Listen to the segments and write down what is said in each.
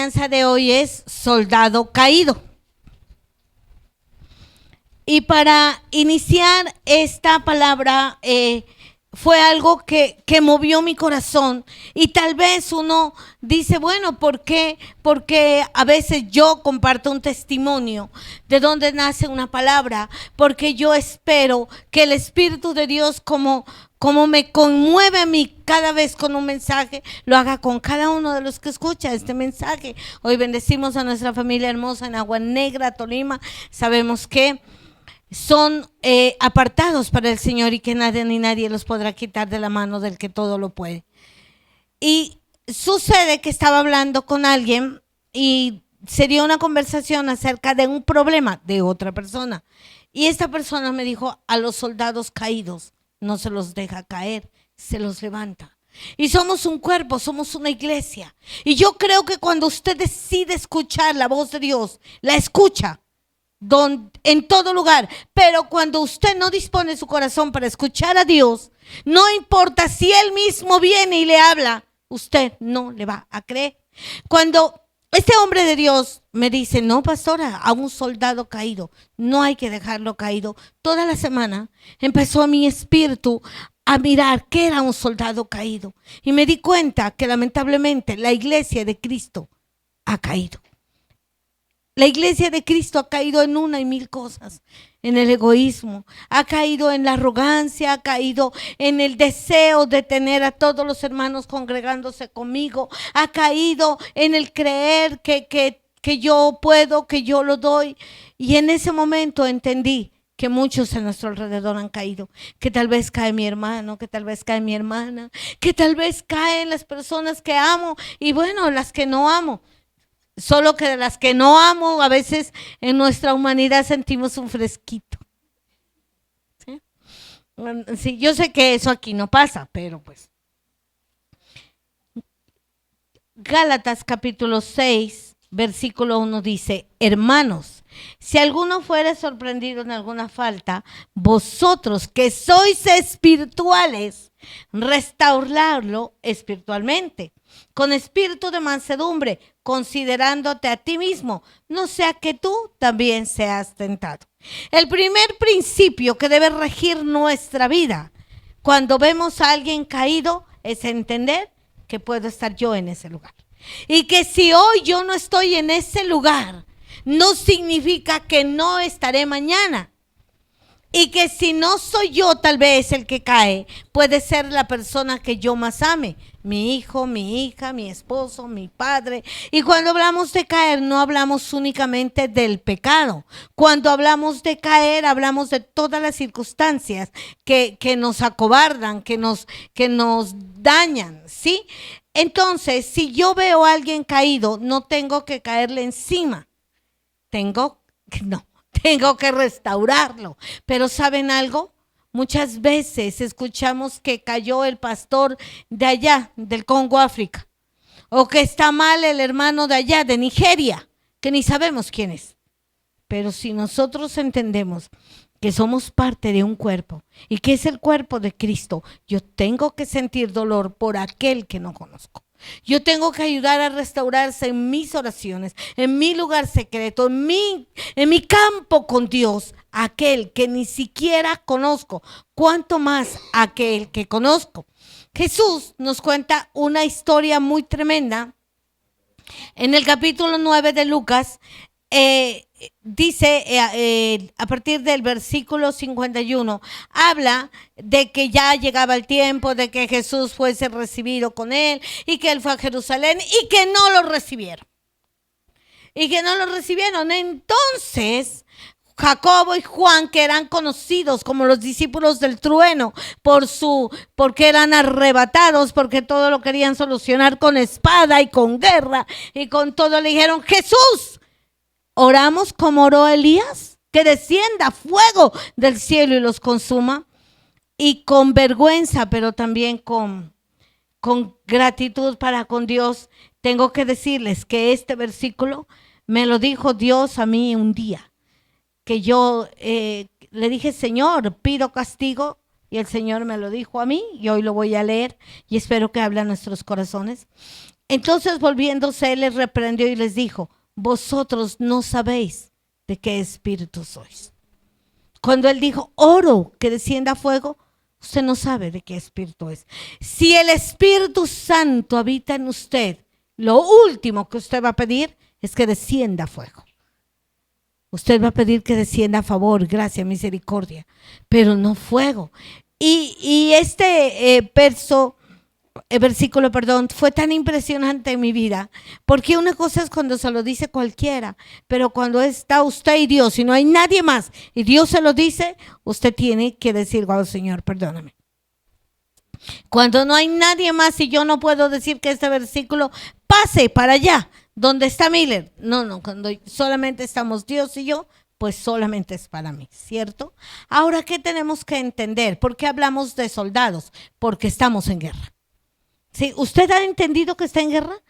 enseñanza de hoy es soldado caído. Y para iniciar esta palabra fue algo que movió mi corazón. Y tal vez uno dice, bueno, ¿por qué? Porque a veces yo comparto un testimonio de dónde nace una palabra, porque yo espero que el Espíritu de Dios, como me conmueve a mí cada vez con un mensaje, lo haga con cada uno de los que escucha este mensaje. Hoy bendecimos a nuestra familia hermosa en Agua Negra, Tolima. Sabemos que son apartados para el Señor y que nadie ni nadie los podrá quitar de la mano del que todo lo puede. Y sucede que estaba hablando con alguien y se dio una conversación acerca de un problema de otra persona. Y esta persona me dijo, a los soldados caídos no se los deja caer, se los levanta. Y somos un cuerpo, somos una iglesia. Y yo creo que cuando usted decide escuchar la voz de Dios, la escucha en todo lugar. Pero cuando usted no dispone su corazón para escuchar a Dios, no importa si Él mismo viene y le habla, usted no le va a creer. Cuando este hombre de Dios me dice, no, pastora, a un soldado caído no hay que dejarlo caído, toda la semana empezó mi espíritu a mirar qué era un soldado caído. Y me di cuenta que lamentablemente la iglesia de Cristo ha caído. La iglesia de Cristo ha caído en una y mil cosas, en el egoísmo, ha caído en la arrogancia, ha caído en el deseo de tener a todos los hermanos congregándose conmigo, ha caído en el creer que yo puedo, que yo lo doy. Y en ese momento entendí que muchos a nuestro alrededor han caído, que tal vez cae mi hermano, que tal vez cae mi hermana, que tal vez caen las personas que amo y bueno, las que no amo. Solo que de las que no amo, a veces en nuestra humanidad sentimos un fresquito. ¿Sí? Sí, yo sé que eso aquí no pasa, pero pues. Gálatas capítulo 6, versículo 1 dice, hermanos, si alguno fuere sorprendido en alguna falta, vosotros que sois espirituales, restaurarlo espiritualmente, con espíritu de mansedumbre, considerándote a ti mismo, no sea que tú también seas tentado. El primer principio que debe regir nuestra vida cuando vemos a alguien caído es entender que puedo estar yo en ese lugar. Y que si hoy yo no estoy en ese lugar, no significa que no estaré mañana. Y que si no soy yo tal vez el que cae, puede ser la persona que yo más ame, mi hijo, mi hija, mi esposo, mi padre. Y cuando hablamos de caer, no hablamos únicamente del pecado. Cuando hablamos de caer, hablamos de todas las circunstancias que nos acobardan, que nos dañan, ¿sí? Entonces, si yo veo a alguien caído, no tengo que caerle encima. Tengo que restaurarlo. Pero ¿saben algo? Muchas veces escuchamos que cayó el pastor de allá, del Congo, África, o que está mal el hermano de allá, de Nigeria, que ni sabemos quién es. Pero si nosotros entendemos que somos parte de un cuerpo y que es el cuerpo de Cristo, yo tengo que sentir dolor por aquel que no conozco. Yo tengo que ayudar a restaurarse en mis oraciones, en mi lugar secreto, en mi campo con Dios, aquel que ni siquiera conozco, cuanto más aquel que conozco. Jesús nos cuenta una historia muy tremenda. En el capítulo 9 de Lucas, dice a partir del versículo 51, habla de que ya llegaba el tiempo de que Jesús fuese recibido con él y que él fue a Jerusalén y que no lo recibieron. Entonces Jacobo y Juan, que eran conocidos como los discípulos del trueno porque eran arrebatados, porque todo lo querían solucionar con espada y con guerra y con todo, le dijeron, Jesús, oramos como oró Elías, que descienda fuego del cielo y los consuma. Y con vergüenza, pero también con gratitud para con Dios, tengo que decirles que este versículo me lo dijo Dios a mí un día, que yo le dije, Señor, pido castigo, y el Señor me lo dijo a mí, y hoy lo voy a leer, y espero que hable a nuestros corazones. Entonces volviéndose él les reprendió y les dijo: vosotros no sabéis de qué espíritu sois. Cuando él dijo oro que descienda fuego, usted no sabe de qué espíritu es. Si el Espíritu Santo habita en usted, lo último que usted va a pedir es que descienda fuego. Usted va a pedir que descienda favor, gracia, misericordia, pero no fuego. Y este versículo, fue tan impresionante en mi vida, porque una cosa es cuando se lo dice cualquiera, pero cuando está usted y Dios y no hay nadie más y Dios se lo dice, usted tiene que decir: wow, Señor, perdóname. Cuando no hay nadie más y yo no puedo decir que este versículo pase para allá, donde está Miller. No, cuando solamente estamos Dios y yo, pues solamente es para mí, ¿cierto? Ahora, ¿qué tenemos que entender? ¿Por qué hablamos de soldados? Porque estamos en guerra. ¿Sí? ¿Usted ha entendido que está en guerra?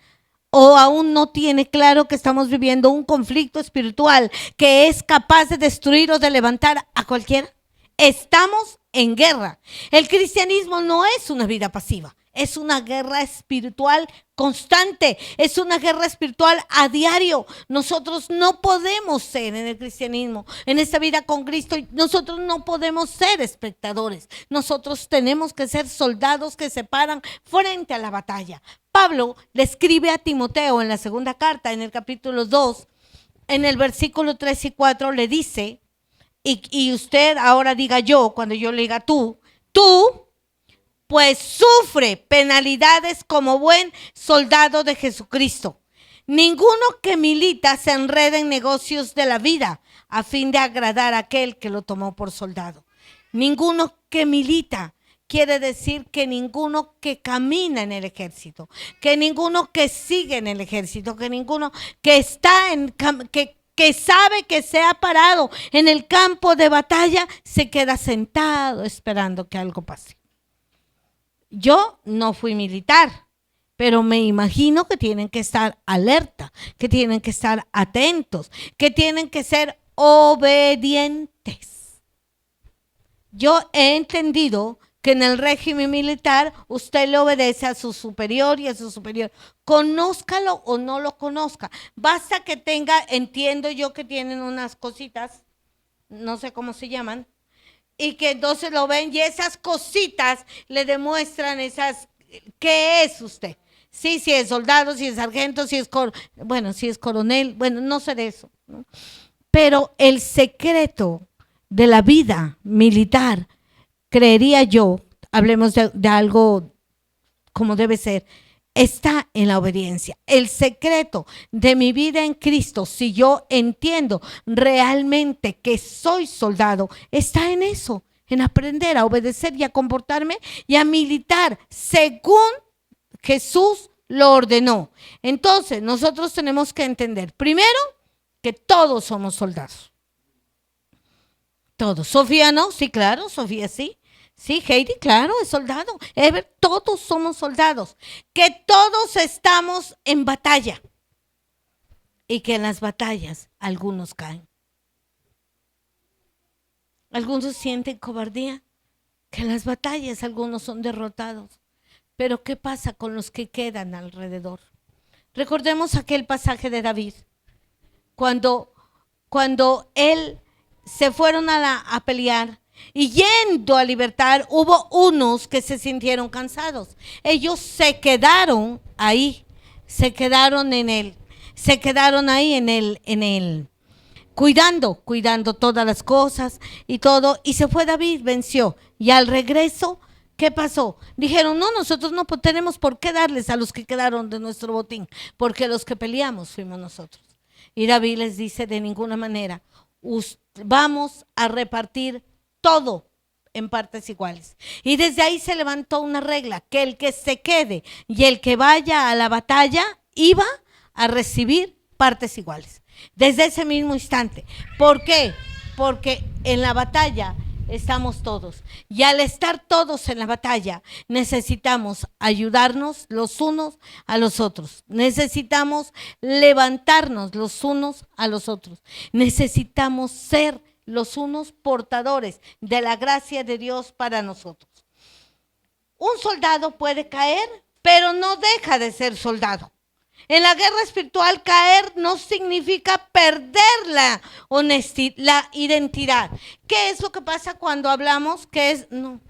¿O aún no tiene claro que estamos viviendo un conflicto espiritual que es capaz de destruir o de levantar a cualquiera? Estamos en guerra. El cristianismo no es una vida pasiva, es una guerra espiritual constante, es una guerra espiritual a diario. Nosotros no podemos ser en el cristianismo, en esta vida con Cristo, nosotros no podemos ser espectadores. Nosotros tenemos que ser soldados que se paran frente a la batalla. Pablo le escribe a Timoteo en la segunda carta, en el capítulo 2, en el versículo 3 y 4, le dice, y usted ahora diga yo, cuando yo le diga tú pues sufre penalidades como buen soldado de Jesucristo. Ninguno que milita se enreda en negocios de la vida a fin de agradar a aquel que lo tomó por soldado. Ninguno que milita quiere decir que ninguno que camina en el ejército, que ninguno que sigue en el ejército, que ninguno que está que sabe que se ha parado en el campo de batalla se queda sentado esperando que algo pase. Yo no fui militar, pero me imagino que tienen que estar alerta, que tienen que estar atentos, que tienen que ser obedientes. Yo he entendido que en el régimen militar usted le obedece a su superior y a su superior. Conózcalo o no lo conozca. Basta que tenga, entiendo yo que tienen unas cositas, no sé cómo se llaman, y que entonces lo ven y esas cositas le demuestran ¿qué es usted? Sí, si es soldado, si es sargento, si es coronel, no sé de eso, ¿no? Pero el secreto de la vida militar, creería yo, hablemos de algo como debe ser, está en la obediencia. El secreto de mi vida en Cristo, si yo entiendo realmente que soy soldado, está en eso, en aprender a obedecer y a comportarme y a militar según Jesús lo ordenó. Entonces, nosotros tenemos que entender, primero, que todos somos soldados. Todos. Sofía no, sí, claro, Sofía sí. Sí, Heidi, claro, es soldado. Ever, todos somos soldados. Que todos estamos en batalla. Y que en las batallas algunos caen. Algunos sienten cobardía. Que en las batallas algunos son derrotados. Pero ¿qué pasa con los que quedan alrededor? Recordemos aquel pasaje de David. Cuando él se fueron a pelear. Y yendo a libertar, hubo unos que se sintieron cansados. Ellos se quedaron ahí, se quedaron ahí en el, cuidando todas las cosas y todo. Y se fue David, venció. Y al regreso, ¿qué pasó? Dijeron, no, nosotros no tenemos por qué darles a los que quedaron de nuestro botín, porque los que peleamos fuimos nosotros. Y David les dice, de ninguna manera, vamos a repartir todo en partes iguales. Y desde ahí se levantó una regla, que el que se quede y el que vaya a la batalla iba a recibir partes iguales. Desde ese mismo instante. ¿Por qué? Porque en la batalla estamos todos. Y al estar todos en la batalla, necesitamos ayudarnos los unos a los otros. Necesitamos levantarnos los unos a los otros. Necesitamos ser los unos portadores de la gracia de Dios para nosotros. Un soldado puede caer, pero no deja de ser soldado. En la guerra espiritual, caer no significa perder la honestidad, la identidad. ¿Qué es lo que pasa cuando hablamos? ¿Qué es lo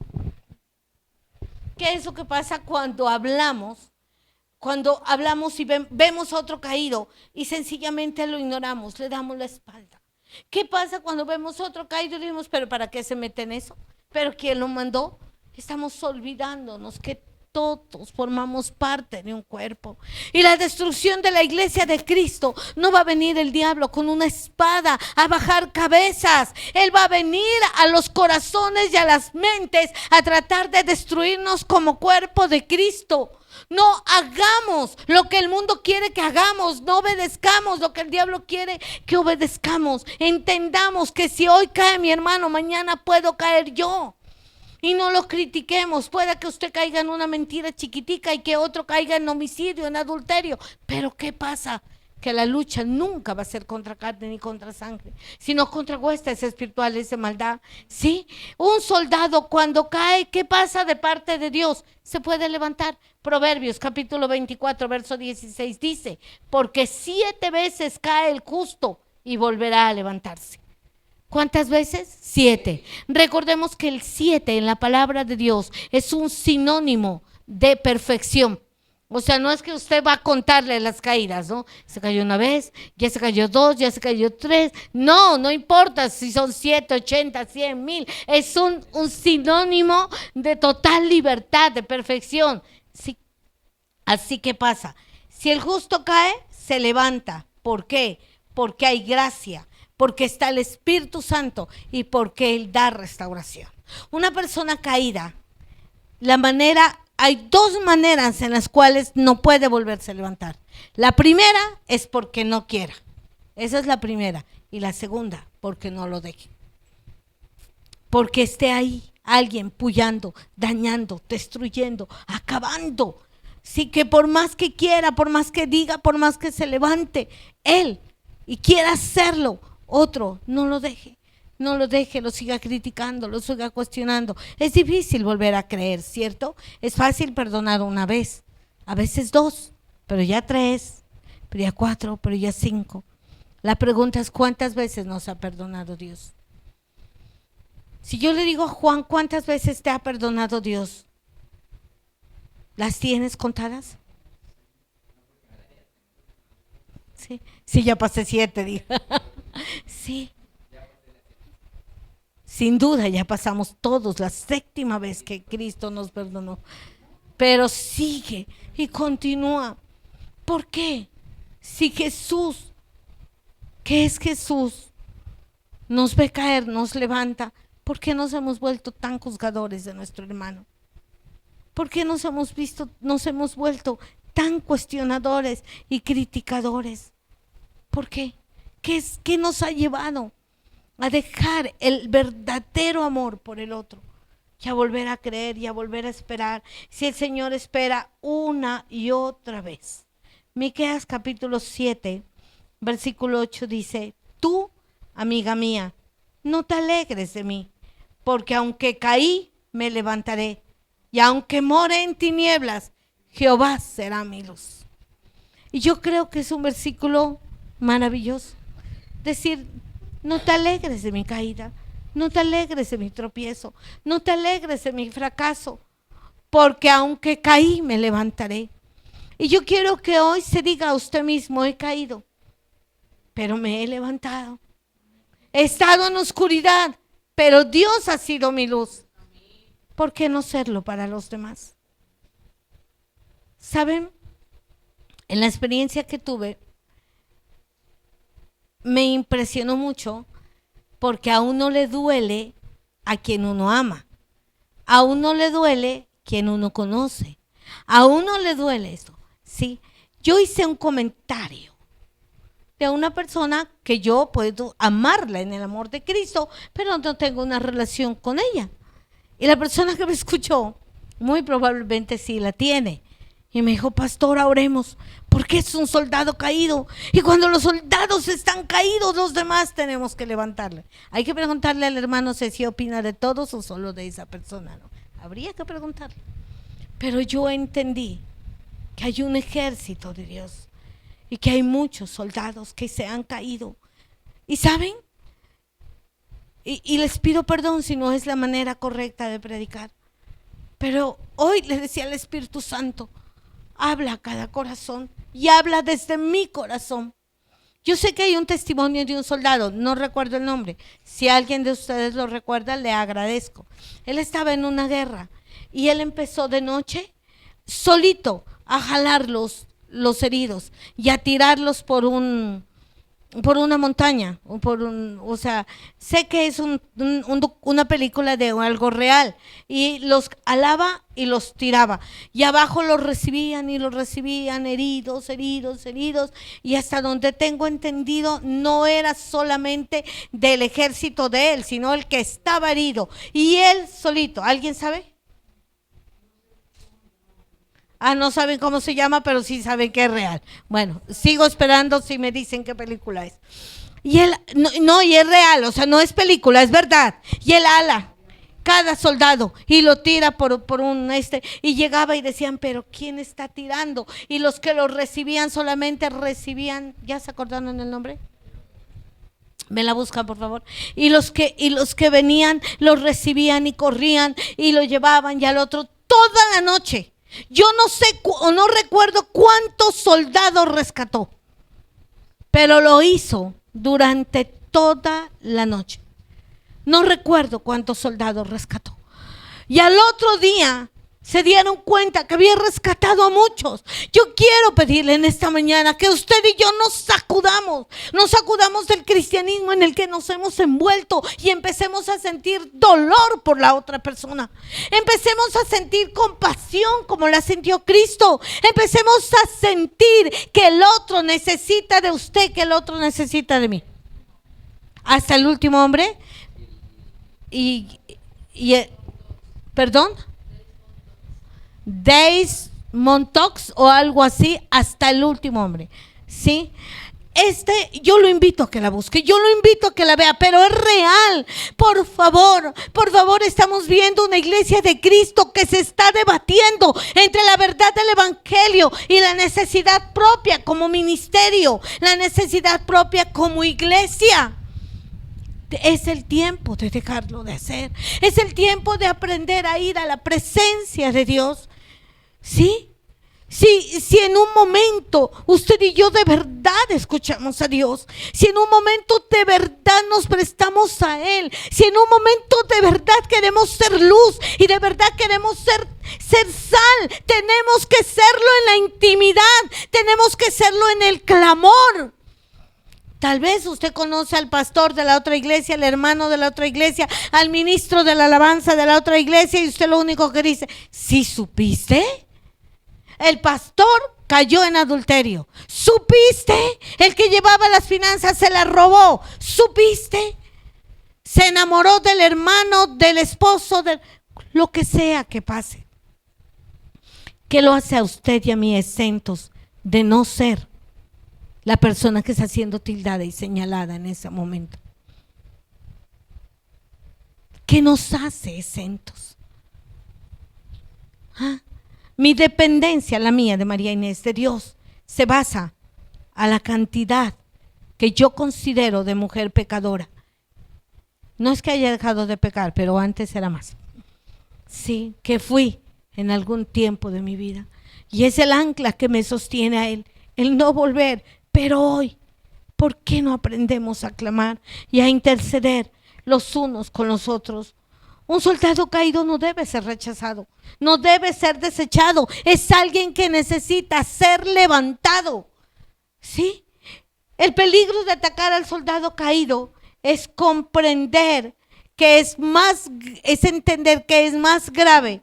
que pasa cuando hablamos? Cuando hablamos y vemos a otro caído y sencillamente lo ignoramos, le damos la espalda. ¿Qué pasa cuando vemos a otro caído y decimos, pero ¿para qué se mete en eso? ¿Pero quién lo mandó? Estamos olvidándonos que todos formamos parte de un cuerpo. Y la destrucción de la iglesia de Cristo, no va a venir el diablo con una espada a bajar cabezas. Él va a venir a los corazones y a las mentes a tratar de destruirnos como cuerpo de Cristo. No hagamos lo que el mundo quiere que hagamos, no obedezcamos lo que el diablo quiere que obedezcamos. Entendamos que si hoy cae mi hermano, mañana puedo caer yo. Y no lo critiquemos. Puede que usted caiga en una mentira chiquitica y que otro caiga en homicidio, en adulterio. Pero ¿qué pasa? Que la lucha nunca va a ser contra carne ni contra sangre, sino contra huestes espirituales de maldad. ¿Sí? Un soldado cuando cae, ¿qué pasa de parte de Dios? Se puede levantar. Proverbios capítulo 24, verso 16 dice, porque 7 veces cae el justo y volverá a levantarse. ¿Cuántas veces? 7. Recordemos que el 7 en la palabra de Dios es un sinónimo de perfección. O sea, no es que usted va a contarle las caídas, ¿no? Se cayó una vez, ya se cayó 2, ya se cayó 3. No, no importa si son 7, 80, 100, 1000. Es un sinónimo de total libertad, de perfección. Sí. Así que pasa. Si el justo cae, se levanta. ¿Por qué? Porque hay gracia, porque está el Espíritu Santo y porque Él da restauración. Una persona caída, hay 2 maneras en las cuales no puede volverse a levantar. La primera es porque no quiera. Esa es la primera. Y la segunda, porque no lo deje. Porque esté ahí alguien puyando, dañando, destruyendo, acabando. Sí, que por más que quiera, por más que diga, por más que se levante, él y quiera hacerlo, otro no lo deje. No lo deje, lo siga criticando, lo siga cuestionando. Es difícil volver a creer, ¿cierto? Es fácil perdonar una vez, a veces 2, pero ya 3, pero ya 4, pero ya 5. La pregunta es, ¿cuántas veces nos ha perdonado Dios? Si yo le digo a Juan, ¿cuántas veces te ha perdonado Dios? ¿Las tienes contadas? Sí, ya pasé 7, digo. Sí. Sin duda ya pasamos todos la 7ª vez que Cristo nos perdonó. Pero sigue y continúa. ¿Por qué? Si Jesús, ¿qué es Jesús? Nos ve caer, nos levanta. ¿Por qué nos hemos vuelto tan juzgadores de nuestro hermano? ¿Por qué nos hemos vuelto tan cuestionadores y criticadores? ¿Por qué? ¿Qué nos ha llevado a dejar el verdadero amor por el otro y a volver a creer y a volver a esperar? Si el Señor espera una y otra vez. Miqueas capítulo 7, versículo 8 dice, tú, amiga mía, no te alegres de mí, porque aunque caí, me levantaré, y aunque more en tinieblas, Jehová será mi luz. Y yo creo que es un versículo maravilloso. Decir, no te alegres de mi caída, no te alegres de mi tropiezo, no te alegres de mi fracaso, porque aunque caí, me levantaré. Y yo quiero que hoy se diga a usted mismo, he caído, pero me he levantado. He estado en oscuridad, pero Dios ha sido mi luz. ¿Por qué no serlo para los demás? ¿Saben? En la experiencia que tuve, me impresionó mucho porque a uno le duele a quien uno ama. A uno le duele quien uno conoce. A uno le duele esto. ¿Sí? Yo hice un comentario de una persona que yo puedo amarla en el amor de Cristo, pero no tengo una relación con ella. Y la persona que me escuchó, muy probablemente sí la tiene. Y me dijo, pastora, oremos, porque es un soldado caído. Y cuando los soldados están caídos, los demás tenemos que levantarle. Hay que preguntarle al hermano si opina de todos o solo de esa persona, ¿no? Habría que preguntarle. Pero yo entendí que hay un ejército de Dios y que hay muchos soldados que se han caído. ¿Y saben? Y les pido perdón si no es la manera correcta de predicar. Pero hoy le decía al Espíritu Santo, habla a cada corazón y habla desde mi corazón. Yo sé que hay un testimonio de un soldado, no recuerdo el nombre. Si alguien de ustedes lo recuerda, le agradezco. Él estaba en una guerra y él empezó de noche solito a jalar los heridos y a tirarlos por una montaña, o sea, sé que es una película de algo real, y los alaba y los tiraba, y abajo los recibían, heridos, y hasta donde tengo entendido, no era solamente del ejército de él, sino el que estaba herido, y él solito. ¿Alguien sabe? No saben cómo se llama, pero sí saben que es real. Bueno, sigo esperando si me dicen qué película es. Y él, y es real, o sea, no es película, es verdad. Y él ala cada soldado y lo tira por un y llegaba y decían, pero ¿quién está tirando? Y los que lo recibían solamente recibían, ¿ya se acordaron el nombre? Me la buscan, por favor. Y los que venían los recibían y corrían y lo llevaban, y al otro toda la noche. Yo no sé o no recuerdo cuántos soldados rescató, pero lo hizo durante toda la noche. No recuerdo cuántos soldados rescató. Y al otro día se dieron cuenta que había rescatado a muchos. Yo quiero pedirle en esta mañana que usted y yo nos sacudamos del cristianismo en el que nos hemos envuelto y empecemos a sentir dolor por la otra persona. Empecemos a sentir compasión como la sintió Cristo. Empecemos a sentir que el otro necesita de usted, que el otro necesita de mí. Hasta el último hombre. Perdón. Days Montox o algo así, hasta el último hombre, ¿sí? Yo lo invito a que la busque, yo lo invito a que la vea, pero es real. Por favor, estamos viendo una iglesia de Cristo que se está debatiendo entre la verdad del evangelio y la necesidad propia como ministerio, la necesidad propia como iglesia. Es el tiempo de dejarlo de hacer. Es el tiempo de aprender a ir a la presencia de Dios. ¿Sí? Si en un momento usted y yo de verdad escuchamos a Dios, si en un momento de verdad nos prestamos a Él, si en un momento de verdad queremos ser luz y de verdad queremos ser sal, tenemos que serlo en la intimidad, tenemos que serlo en el clamor. Tal vez usted conoce al pastor de la otra iglesia, al hermano de la otra iglesia, al ministro de la alabanza de la otra iglesia, y usted lo único que dice, ¿sí supiste? El pastor cayó en adulterio. ¿Supiste? El que llevaba las finanzas se las robó. ¿Supiste? Se enamoró del hermano, del esposo, de lo que sea que pase. ¿Qué lo hace a usted y a mí exentos de no ser la persona que está siendo tildada y señalada en ese momento? ¿Qué nos hace exentos? Mi dependencia, la mía de María Inés, de Dios, se basa a la cantidad que yo considero de mujer pecadora. No es que haya dejado de pecar, pero antes era más. Sí, que fui en algún tiempo de mi vida. Y es el ancla que me sostiene a Él, el no volver. Pero hoy, ¿por qué no aprendemos a clamar y a interceder los unos con los otros? Un soldado caído no debe ser rechazado, no debe ser desechado. Es alguien que necesita ser levantado. ¿Sí? El peligro de atacar al soldado caído es comprender que es entender que es más grave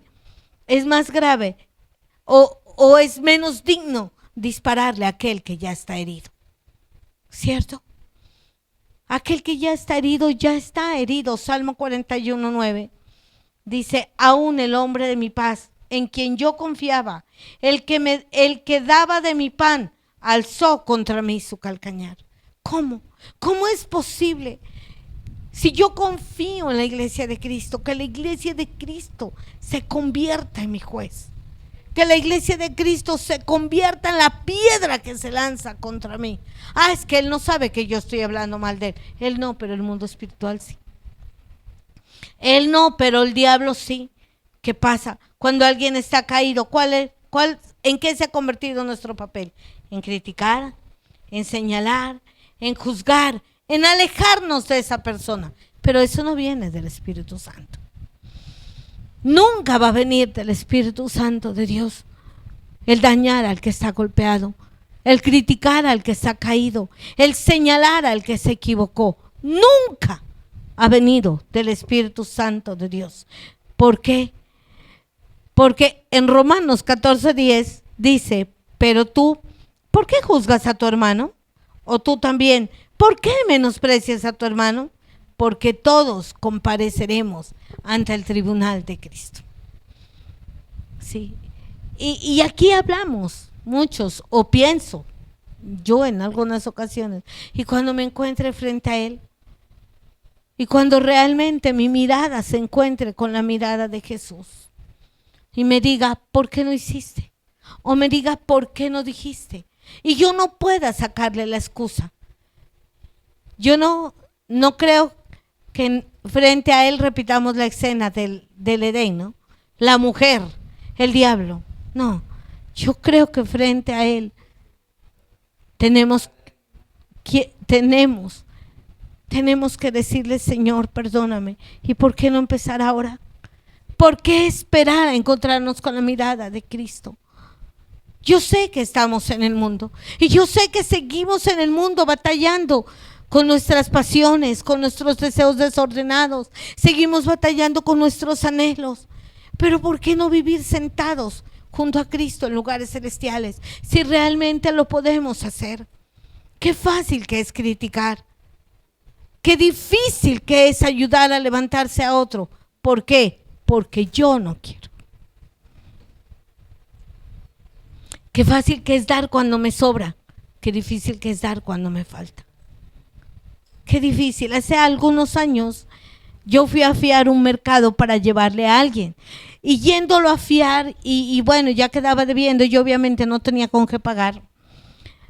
o es menos digno dispararle a aquel que ya está herido. ¿Cierto? Aquel que ya está herido. Salmo 41:9 dice, aún el hombre de mi paz, en quien yo confiaba, el que daba de mi pan, alzó contra mí su calcañar. ¿Cómo? ¿Cómo es posible? Si yo confío en la iglesia de Cristo, que la iglesia de Cristo se convierta en mi juez. que la iglesia de Cristo se convierta en la piedra que se lanza contra mí. Es que él no sabe que yo estoy hablando mal de él. Él no, pero el mundo espiritual sí. Él no, pero el diablo sí. ¿Qué pasa? Cuando alguien está caído, ¿en qué se ha convertido nuestro papel? En criticar, en señalar, en juzgar, en alejarnos de esa persona. Pero eso no viene del Espíritu Santo. Nunca va a venir del Espíritu Santo de Dios el dañar al que está golpeado, el criticar al que está caído, el señalar al que se equivocó. Nunca ha venido del Espíritu Santo de Dios. ¿Por qué? Porque en Romanos 14:10 dice, pero tú, ¿por qué juzgas a tu hermano? O tú también, ¿por qué menosprecias a tu hermano? Porque todos compareceremos ante el tribunal de Cristo. Sí. Y aquí hablamos muchos, o pienso yo en algunas ocasiones, y cuando me encuentre frente a Él, y cuando realmente mi mirada se encuentre con la mirada de Jesús, y me diga, ¿por qué no hiciste? O me diga, ¿por qué no dijiste? Y yo no pueda sacarle la excusa. Yo no creo que frente a Él repitamos la escena del Edén, ¿no? La mujer, el diablo. No, yo creo que frente a Él tenemos que decirle, Señor, perdóname. ¿Y por qué no empezar ahora? ¿Por qué esperar a encontrarnos con la mirada de Cristo? Yo sé que estamos en el mundo y yo sé que seguimos en el mundo batallando con nuestras pasiones, con nuestros deseos desordenados, seguimos batallando con nuestros anhelos. Pero ¿por qué no vivir sentados junto a Cristo en lugares celestiales si realmente lo podemos hacer? Qué fácil que es criticar, qué difícil que es ayudar a levantarse a otro. ¿Por qué? Porque yo no quiero. Qué fácil que es dar cuando me sobra, qué difícil que es dar cuando me falta. Qué difícil. Hace algunos años yo fui a fiar un mercado para llevarle a alguien. Y yéndolo a fiar, y bueno, ya quedaba debiendo, yo obviamente no tenía con qué pagar.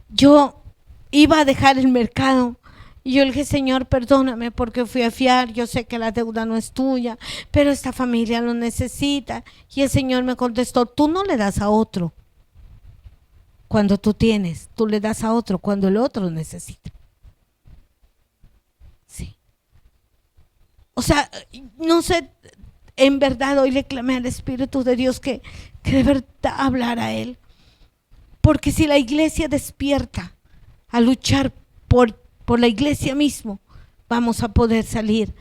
Yo iba a dejar el mercado y yo le dije, Señor, perdóname porque fui a fiar, yo sé que la deuda no es tuya, pero esta familia lo necesita. Y el Señor me contestó, tú no le das a otro cuando tú tienes, tú le das a otro cuando el otro necesita. Sí. O sea, no sé, en verdad hoy le clamé al Espíritu de Dios que de verdad hablara a Él. Porque si la iglesia despierta a luchar por la iglesia mismo, vamos a poder salir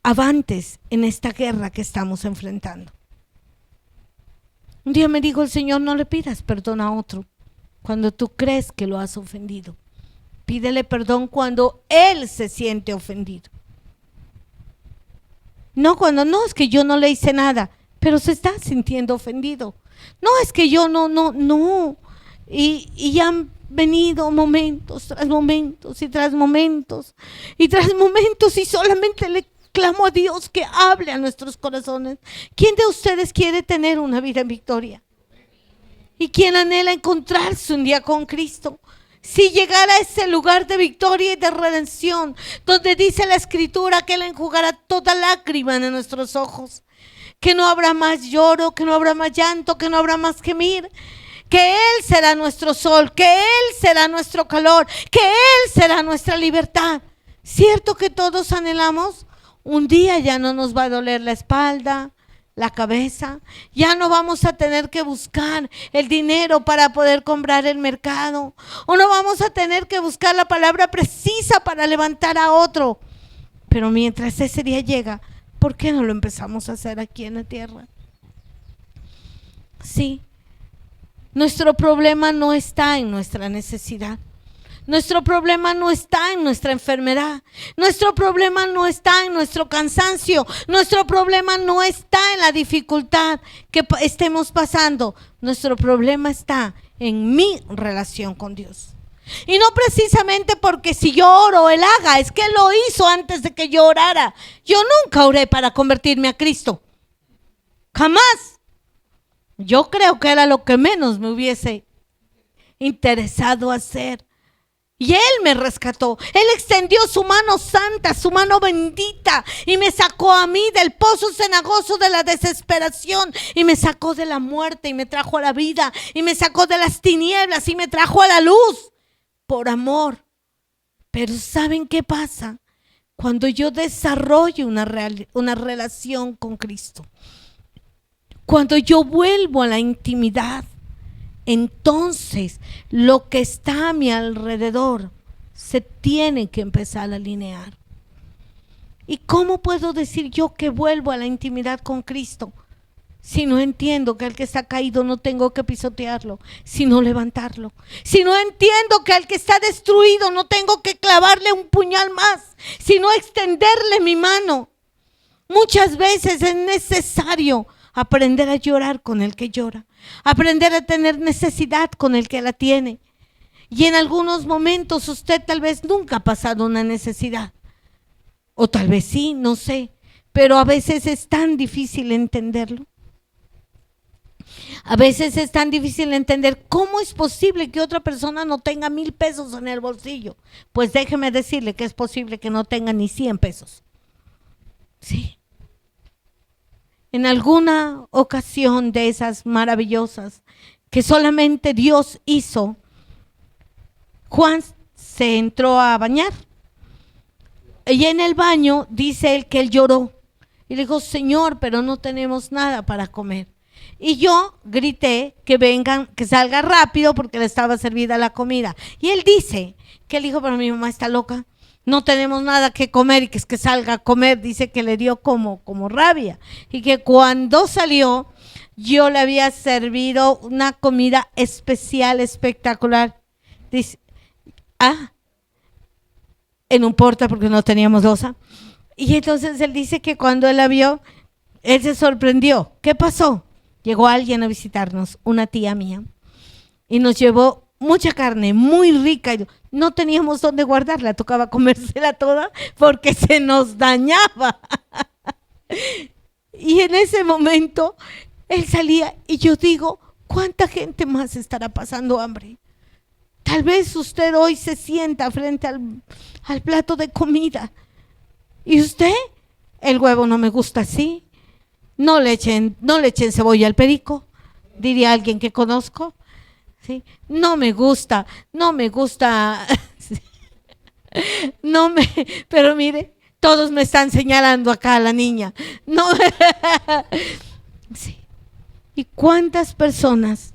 avantes en esta guerra que estamos enfrentando. Un día me dijo el Señor, no le pidas perdón a otro cuando tú crees que lo has ofendido. Pídele perdón cuando Él se siente ofendido. No cuando, no, es que yo no le hice nada, pero se está sintiendo ofendido. No, es que yo no. Y han venido momentos tras momentos y tras momentos y tras momentos, y solamente le clamo a Dios que hable a nuestros corazones. ¿Quién de ustedes quiere tener una vida en victoria? ¿Y quién anhela encontrarse un día con Cristo? Si llegara a ese lugar de victoria y de redención, donde dice la Escritura que Él enjugará toda lágrima de nuestros ojos, que no habrá más lloro, que no habrá más llanto, que no habrá más gemir, que Él será nuestro sol, que Él será nuestro calor, que Él será nuestra libertad. ¿Cierto que todos anhelamos? Un día ya no nos va a doler la espalda, la cabeza, ya no vamos a tener que buscar el dinero para poder comprar el mercado, o no vamos a tener que buscar la palabra precisa para levantar a otro. Pero mientras ese día llega, ¿por qué no lo empezamos a hacer aquí en la tierra? Sí, nuestro problema no está en nuestra necesidad. Nuestro problema no está en nuestra enfermedad. Nuestro problema no está en nuestro cansancio. Nuestro problema no está en la dificultad que estemos pasando. Nuestro problema está en mi relación con Dios. Y no precisamente porque si yo oro, Él haga. Es que Él lo hizo antes de que yo orara. Yo nunca oré para convertirme a Cristo. Jamás. Yo creo que era lo que menos me hubiese interesado hacer. Y Él me rescató. Él extendió su mano santa, su mano bendita, y me sacó a mí del pozo cenagoso de la desesperación, y me sacó de la muerte y me trajo a la vida, y me sacó de las tinieblas y me trajo a la luz por amor. Pero ¿saben qué pasa? Cuando yo desarrollo una relación con Cristo, cuando yo vuelvo a la intimidad, entonces lo que está a mi alrededor se tiene que empezar a alinear. ¿Y cómo puedo decir yo que vuelvo a la intimidad con Cristo si no entiendo que al que está caído no tengo que pisotearlo, sino levantarlo? Si no entiendo que al que está destruido no tengo que clavarle un puñal más, sino extenderle mi mano. Muchas veces es necesario aprender a llorar con el que llora, aprender a tener necesidad con el que la tiene. Y en algunos momentos usted tal vez nunca ha pasado una necesidad, o tal vez sí, no sé, pero a veces es tan difícil entenderlo. A veces es tan difícil entender cómo es posible que otra persona no tenga 1,000 pesos en el bolsillo. Pues déjeme decirle que es posible que no tenga ni 100 pesos. Sí. En alguna ocasión de esas maravillosas que solamente Dios hizo, Juan se entró a bañar. Y en el baño dice él que él lloró. Y le dijo, Señor, pero no tenemos nada para comer. Y yo grité que vengan, que salga rápido porque le estaba servida la comida. Y él dice que él dijo, pero mi mamá está loca, no tenemos nada que comer, y que es que salga a comer. Dice que le dio como rabia, y que cuando salió yo le había servido una comida especial, espectacular. Dice, en un porta porque no teníamos loza. Y entonces él dice que cuando él la vio, él se sorprendió. ¿Qué pasó? Llegó alguien a visitarnos, una tía mía, y nos llevó mucha carne, muy rica. No teníamos dónde guardarla, tocaba comérsela toda porque se nos dañaba. Y en ese momento él salía y yo digo, ¿cuánta gente más estará pasando hambre? Tal vez usted hoy se sienta frente al plato de comida y usted, el huevo no me gusta así, no le echen cebolla al perico, diría alguien que conozco. ¿Sí? No me gusta, pero mire, todos me están señalando acá a la niña. No. Sí. ¿Y cuántas personas?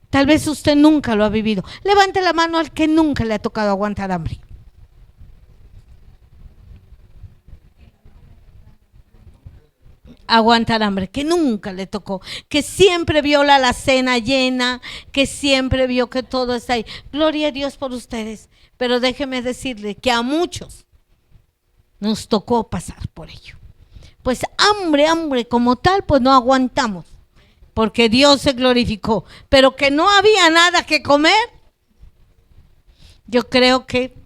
Tal vez usted nunca lo ha vivido. Levante la mano al que nunca le ha tocado aguantar hambre. Aguantar hambre, que nunca le tocó, que siempre vio la alacena llena, que siempre vio que todo está ahí. Gloria a Dios por ustedes, pero déjeme decirle que a muchos nos tocó pasar por ello. Pues hambre como tal, pues no aguantamos, porque Dios se glorificó, pero que no había nada que comer. Yo creo que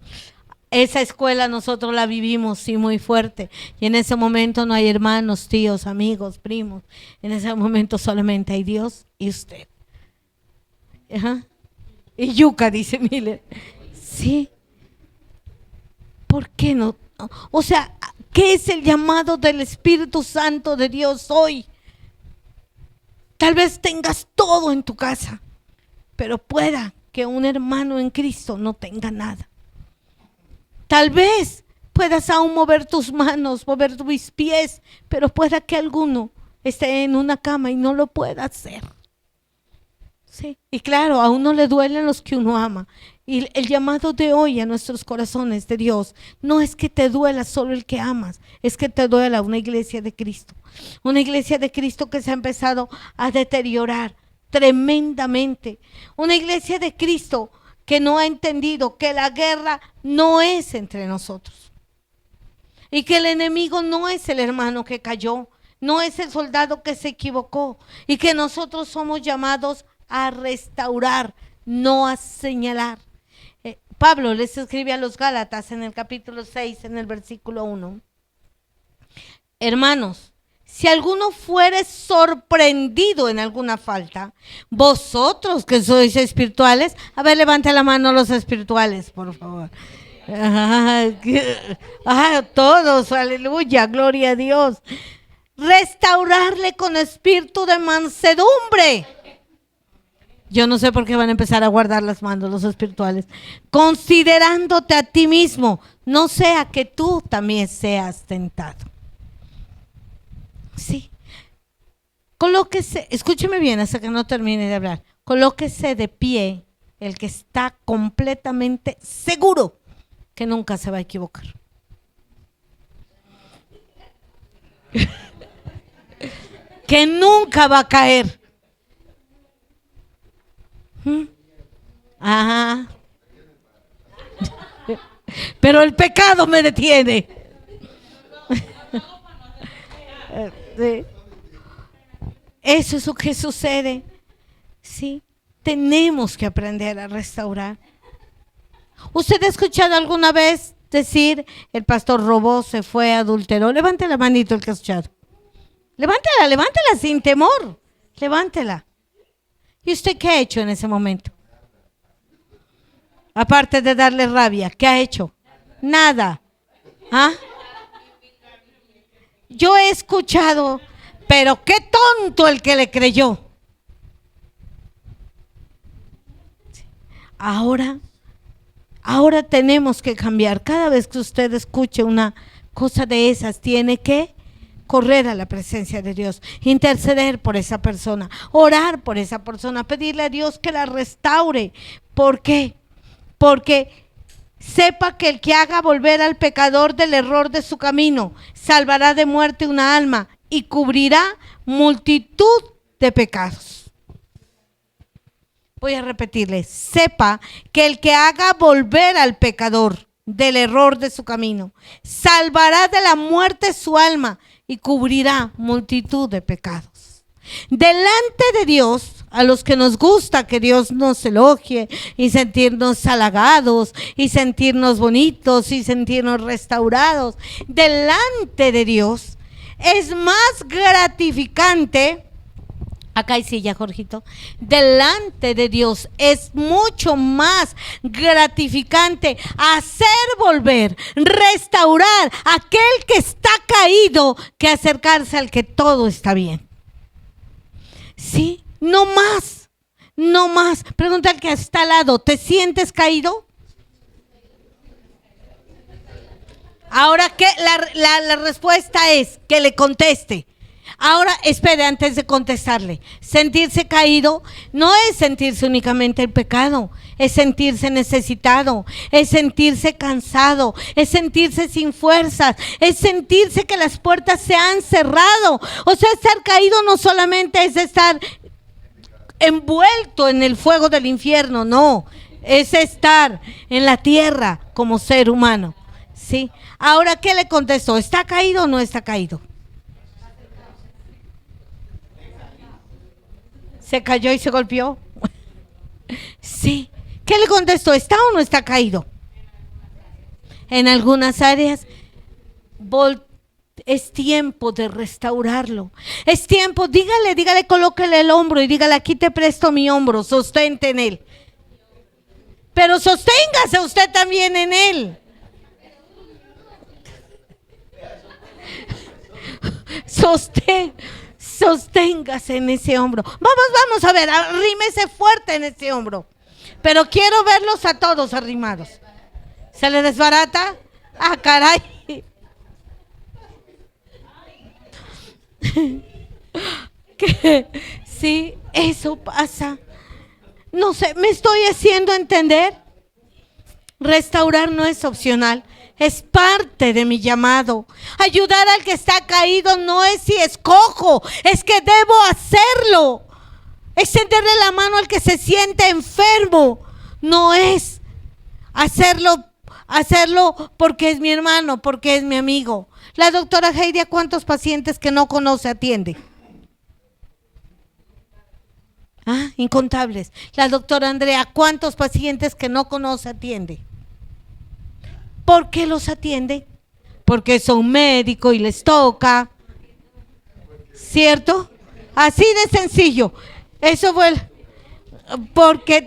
esa escuela nosotros la vivimos, sí, muy fuerte. Y en ese momento no hay hermanos, tíos, amigos, primos. En ese momento solamente hay Dios y usted. Ajá. Y yuca, dice Miller. Sí. ¿Por qué no? O sea, ¿qué es el llamado del Espíritu Santo de Dios hoy? Tal vez tengas todo en tu casa, pero pueda que un hermano en Cristo no tenga nada. Tal vez puedas aún mover tus manos, mover tus pies, pero pueda que alguno esté en una cama y no lo pueda hacer. Sí. Y claro, a uno le duelen los que uno ama. Y el llamado de hoy a nuestros corazones de Dios no es que te duela solo el que amas, es que te duela una iglesia de Cristo. Una iglesia de Cristo que se ha empezado a deteriorar tremendamente. Una iglesia de Cristo que no ha entendido que la guerra no es entre nosotros y que el enemigo no es el hermano que cayó, no es el soldado que se equivocó, y que nosotros somos llamados a restaurar, no a señalar. Pablo les escribe a los Gálatas en el capítulo 6, en el versículo 1. Hermanos, Si alguno fuere sorprendido en alguna falta, vosotros que sois espirituales, a ver, levante la mano los espirituales, por favor. Todos, aleluya, gloria a Dios. Restaurarle con espíritu de mansedumbre. Yo no sé por qué van a empezar a guardar las manos los espirituales. Considerándote a ti mismo, no sea que tú también seas tentado. Sí. Colóquese, escúcheme bien hasta que no termine de hablar. Colóquese de pie el que está completamente seguro que nunca se va a equivocar. Que nunca va a caer. Ajá. Pero el pecado me detiene. Sí. Eso es lo que sucede. Sí. Tenemos que aprender a restaurar. ¿Usted ha escuchado alguna vez decir el pastor robó, se fue, adulteró? Levante la manito el que ha escuchado. Levántela sin temor. Levántela. ¿Y usted qué ha hecho en ese momento? Aparte de darle rabia, ¿qué ha hecho? Nada. ¿Ah? Yo he escuchado, pero qué tonto el que le creyó. Ahora tenemos que cambiar. Cada vez que usted escuche una cosa de esas, tiene que correr a la presencia de Dios, interceder por esa persona, orar por esa persona, pedirle a Dios que la restaure. ¿Por qué? Porque sepa que el que haga volver al pecador del error de su camino, salvará de muerte una alma y cubrirá multitud de pecados. Voy a repetirle, sepa que el que haga volver al pecador del error de su camino, salvará de la muerte su alma y cubrirá multitud de pecados. Delante de Dios, a los que nos gusta que Dios nos elogie y sentirnos halagados y sentirnos bonitos y sentirnos restaurados, delante de Dios es más gratificante. Acá hay silla, Jorgito. Delante de Dios es mucho más gratificante hacer volver, restaurar a aquel que está caído que acercarse al que todo está bien. Sí, no más, no más. Pregunta al que está al lado, ¿te sientes caído? Ahora que la respuesta es que le conteste. Ahora, espere antes de contestarle. Sentirse caído no es sentirse únicamente el pecado, es sentirse necesitado, es sentirse cansado, es sentirse sin fuerzas, es sentirse que las puertas se han cerrado. O sea, estar caído no solamente es estar envuelto en el fuego del infierno, no, es estar en la tierra como ser humano. ¿Sí? Ahora, ¿qué le contestó? ¿Está caído o no está caído? ¿Se cayó y se golpeó? Sí. ¿Qué le contestó? ¿Está o no está caído? En algunas áreas es tiempo de restaurarlo. Es tiempo, dígale, colóquele el hombro y dígale, aquí te presto mi hombro, sostente en él. Pero sosténgase usted también en él. Sosténgase en ese hombro. Vamos a ver, arrímese fuerte en ese hombro. Pero quiero verlos a todos arrimados. ¿Se le desbarata? ¡Ah, caray! Sí, eso pasa. No sé, ¿me estoy haciendo entender? Restaurar no es opcional. Es parte de mi llamado. Ayudar al que está caído no es si escojo, es que debo hacerlo. Extenderle la mano al que se siente enfermo no es hacerlo porque es mi hermano, porque es mi amigo. La doctora Heidi, ¿a cuántos pacientes que no conoce atiende? Incontables. La doctora Andrea, ¿cuántos pacientes que no conoce atiende? ¿Por qué los atiende? Porque son médicos y les toca. ¿Cierto? Así de sencillo. Eso fue porque,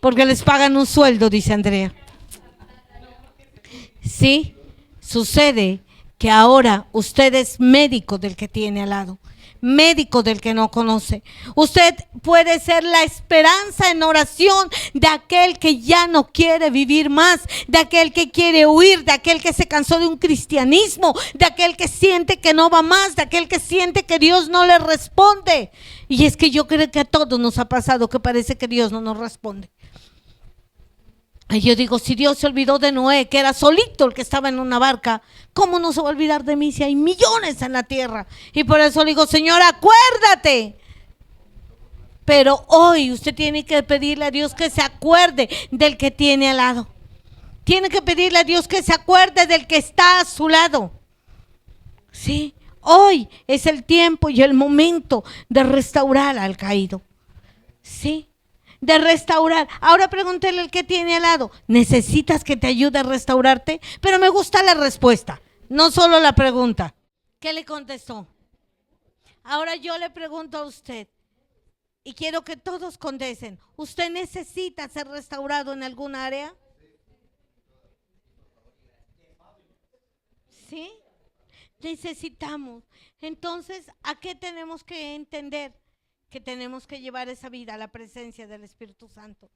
porque les pagan un sueldo, dice Andrea. Sí, sucede que ahora usted es médico del que tiene al lado, médico del que no conoce. Usted puede ser la esperanza en oración de aquel que ya no quiere vivir más, de aquel que quiere huir, de aquel que se cansó de un cristianismo, de aquel que siente que no va más, de aquel que siente que Dios no le responde. Y es que yo creo que a todos nos ha pasado que parece que Dios no nos responde. Y yo digo, si Dios se olvidó de Noé, que era solito el que estaba en una barca, ¿cómo no se va a olvidar de mí si hay millones en la tierra? Y por eso le digo, Señor, acuérdate. Pero hoy usted tiene que pedirle a Dios que se acuerde del que tiene al lado. Tiene que pedirle a Dios que se acuerde del que está a su lado. Sí, hoy es el tiempo y el momento de restaurar al caído. Sí, de restaurar. Ahora pregúntele al que tiene al lado, ¿necesitas que te ayude a restaurarte? Pero me gusta la respuesta, no solo la pregunta. ¿Qué le contestó? Ahora yo le pregunto a usted, y quiero que todos contesten, ¿usted necesita ser restaurado en alguna área? ¿Sí? Necesitamos. Entonces, ¿a qué tenemos que entender? Que tenemos que llevar esa vida a la presencia del Espíritu Santo.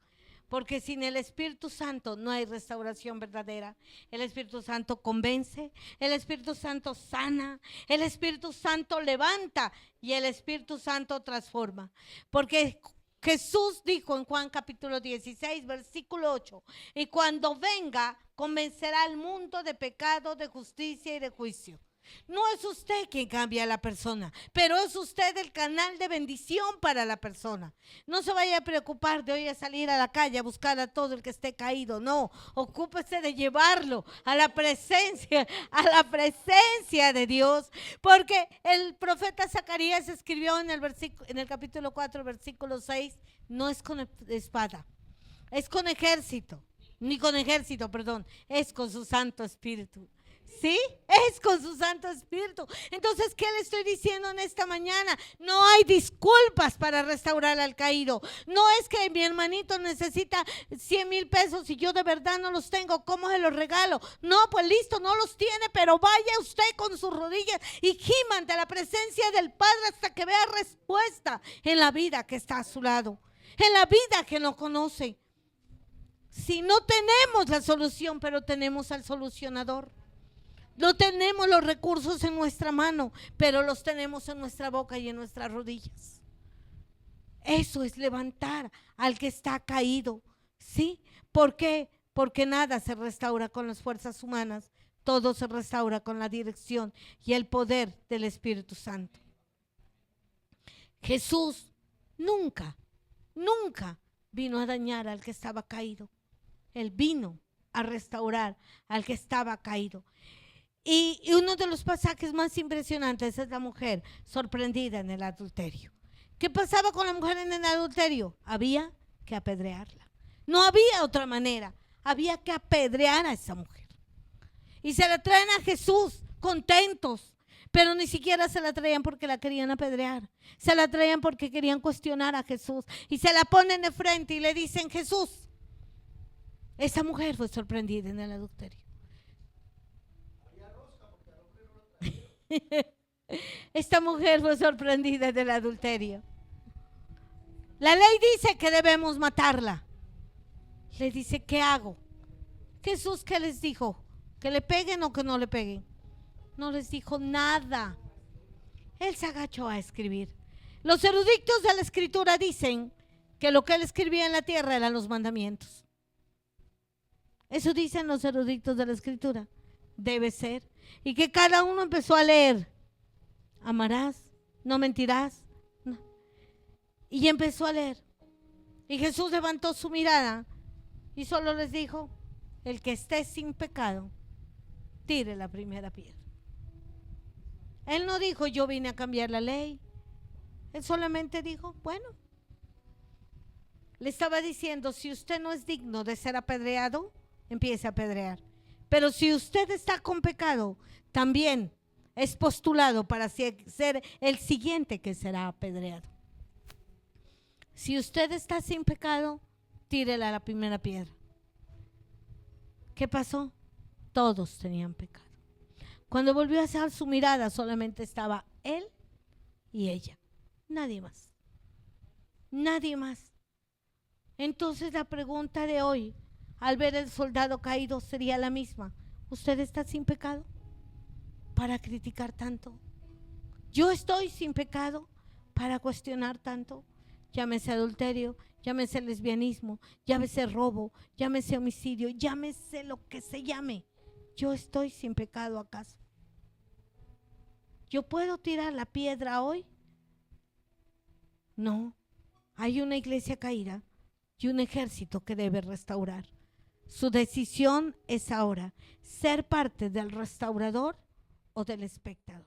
Porque sin el Espíritu Santo no hay restauración verdadera. El Espíritu Santo convence, el Espíritu Santo sana, el Espíritu Santo levanta y el Espíritu Santo transforma. Porque Jesús dijo en Juan capítulo 16, versículo 8, y cuando venga, convencerá al mundo de pecado, de justicia y de juicio. No es usted quien cambia a la persona, pero es usted el canal de bendición para la persona. No se vaya a preocupar de hoy a salir a la calle a buscar a todo el que esté caído. No, ocúpese de llevarlo a la presencia de Dios. Porque el profeta Zacarías escribió en el capítulo 4, versículo 6, no es con espada, es con ejército, ni con ejército, perdón, es con su Santo Espíritu. ¿Sí? Es con su Santo Espíritu. Entonces, ¿qué le estoy diciendo en esta mañana? No hay disculpas para restaurar al caído. No es que mi hermanito necesita 100,000 pesos y yo de verdad no los tengo. ¿Cómo se los regalo? No, pues listo, no los tiene, pero vaya usted con sus rodillas y gima ante la presencia del Padre hasta que vea respuesta en la vida que está a su lado, en la vida que no conoce. Si no tenemos la solución, pero tenemos al solucionador. No tenemos los recursos en nuestra mano, pero los tenemos en nuestra boca y en nuestras rodillas. Eso es levantar al que está caído. ¿Sí? ¿Por qué? Porque nada se restaura con las fuerzas humanas. Todo se restaura con la dirección y el poder del Espíritu Santo. Jesús nunca vino a dañar al que estaba caído. Él vino a restaurar al que estaba caído. Y uno de los pasajes más impresionantes es la mujer sorprendida en el adulterio. ¿Qué pasaba con la mujer en el adulterio? Había que apedrearla. No había otra manera. Había que apedrear a esa mujer. Y se la traen a Jesús contentos, pero ni siquiera se la traían porque la querían apedrear. Se la traían porque querían cuestionar a Jesús. Y se la ponen de frente y le dicen, Jesús, esa mujer fue sorprendida en el adulterio. Esta mujer fue sorprendida del adulterio. La ley dice que debemos matarla. Le dice, ¿qué hago? Jesús, ¿qué les dijo? ¿Que le peguen o que no le peguen? No les dijo nada. Él se agachó a escribir. Los eruditos de la escritura dicen que lo que él escribía en la tierra eran los mandamientos. Eso dicen los eruditos de la escritura. Debe ser. Y que cada uno empezó a leer. Amarás, no mentirás. No. Y empezó a leer. Y Jesús levantó su mirada y solo les dijo, el que esté sin pecado, tire la primera piedra. Él no dijo, yo vine a cambiar la ley. Él solamente dijo, bueno. Le estaba diciendo, si usted no es digno de ser apedreado, empiece a apedrear. Pero si usted está con pecado, también es postulado para ser el siguiente que será apedreado. Si usted está sin pecado, tírele la primera piedra. ¿Qué pasó? Todos tenían pecado. Cuando volvió a alzar su mirada, solamente estaba él y ella. Nadie más. Nadie más. Entonces la pregunta de hoy, al ver el soldado caído, sería la misma. ¿Usted está sin pecado para criticar tanto? Yo estoy sin pecado para cuestionar tanto. Llámese adulterio, llámese lesbianismo, llámese robo, llámese homicidio, llámese lo que se llame. ¿Yo estoy sin pecado acaso? ¿Yo puedo tirar la piedra hoy? No. Hay una iglesia caída y un ejército que debe restaurar. Su decisión es ahora ser parte del restaurador o del espectador.